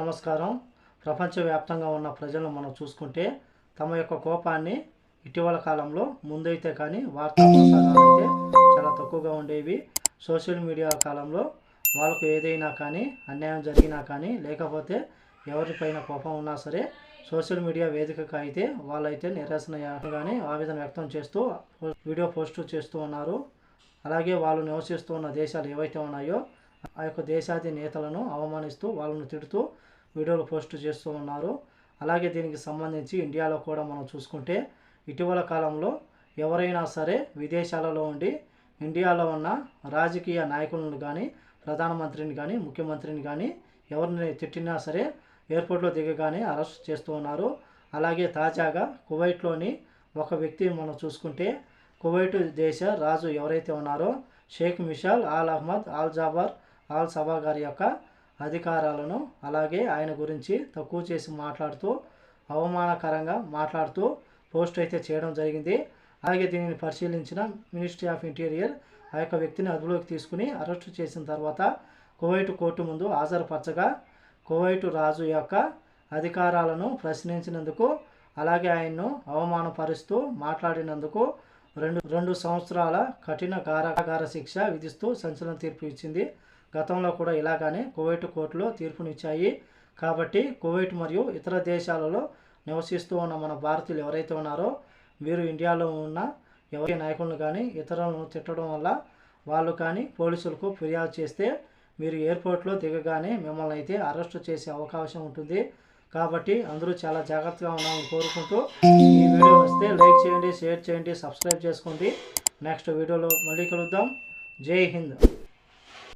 నమస్కారం. ప్రపంచవ్యాప్తంగా ఉన్న ప్రజలను మనం చూసుకుంటే తమ యొక్క కోపాన్ని ఇటీవల కాలంలో ముందైతే కానీ వార్తా ప్రసారాలు అయితే చాలా తక్కువగా ఉండేవి. సోషల్ మీడియా కాలంలో వాళ్ళకు ఏదైనా కానీ అన్యాయం జరిగినా కానీ లేకపోతే ఎవరిపైన కోపం ఉన్నా సరే సోషల్ మీడియా వేదికగా అయితే వాళ్ళైతే నిరసన కానీ ఆవేదన వ్యక్తం చేస్తూ వీడియో పోస్టు చేస్తూ ఉన్నారు. అలాగే వాళ్ళు నివసిస్తూ ఉన్న దేశాలు ఏవైతే ఉన్నాయో ఆ యొక్క దేశాది నేతలను అవమానిస్తూ వాళ్ళను తిడుతూ వీడియోలు పోస్ట్ చేస్తూ ఉన్నారు. అలాగే దీనికి సంబంధించి ఇండియాలో కూడా మనం చూసుకుంటే ఇటీవల కాలంలో ఎవరైనా సరే విదేశాలలో ఉండి ఇండియాలో ఉన్న రాజకీయ నాయకులను కానీ ప్రధానమంత్రిని కానీ ముఖ్యమంత్రిని కానీ ఎవరిని తిట్టినా సరే ఎయిర్పోర్ట్లో దిగగానే అరెస్ట్ చేస్తూ ఉన్నారు. అలాగే తాజాగా కువైట్లోని ఒక వ్యక్తి మనం చూసుకుంటే కువైట్ దేశ రాజు ఎవరైతే ఉన్నారో Sheikh Mishal Al Ahmad Al Jaber Al Sabah గారి యొక్క అధికారాలను అలాగే ఆయన గురించి తక్కువ చేసి మాట్లాడుతూ అవమానకరంగా మాట్లాడుతూ పోస్ట్ అయితే చేయడం జరిగింది. అలాగే దీనిని పరిశీలించిన మినిస్ట్రీ ఆఫ్ ఇంటీరియర్ ఆ యొక్క వ్యక్తిని అదుపులోకి తీసుకుని అరెస్టు చేసిన తర్వాత కువైట్ కోర్టు ముందు హాజరుపరచగా కువైట్ రాజు యొక్క అధికారాలను ప్రశ్నించినందుకు అలాగే ఆయన్ను అవమానపరుస్తూ మాట్లాడినందుకు రెండు సంవత్సరాల కఠిన కారాగార శిక్ష విధిస్తూ సంచలన తీర్పు ఇచ్చింది. గతంలో కూడా ఇలాగానే కువైట్ కోర్టులో తీర్పునిచ్చాయి. కాబట్టి కువైట్ మరియు ఇతర దేశాలలో నివసిస్తూ ఉన్న మన భారతీయులు ఎవరైతే ఉన్నారో వీరు ఇండియాలో ఉన్న ఎవరి నాయకులను కానీ ఇతరులను తిట్టడం వల్ల వాళ్ళు కానీ పోలీసులకు ఫిర్యాదు చేస్తే మీరు ఎయిర్పోర్ట్లో దిగగానే మిమ్మల్ని అయితే అరెస్టు చేసే అవకాశం ఉంటుంది. కాబట్టి అందరూ చాలా జాగ్రత్తగా ఉన్నామని కోరుకుంటూ ఈ వీడియో వస్తే లైక్ చేయండి, షేర్ చేయండి, సబ్స్క్రైబ్ చేసుకోండి. నెక్స్ట్ వీడియోలో మళ్ళీ కలుద్దాం. జై హింద్.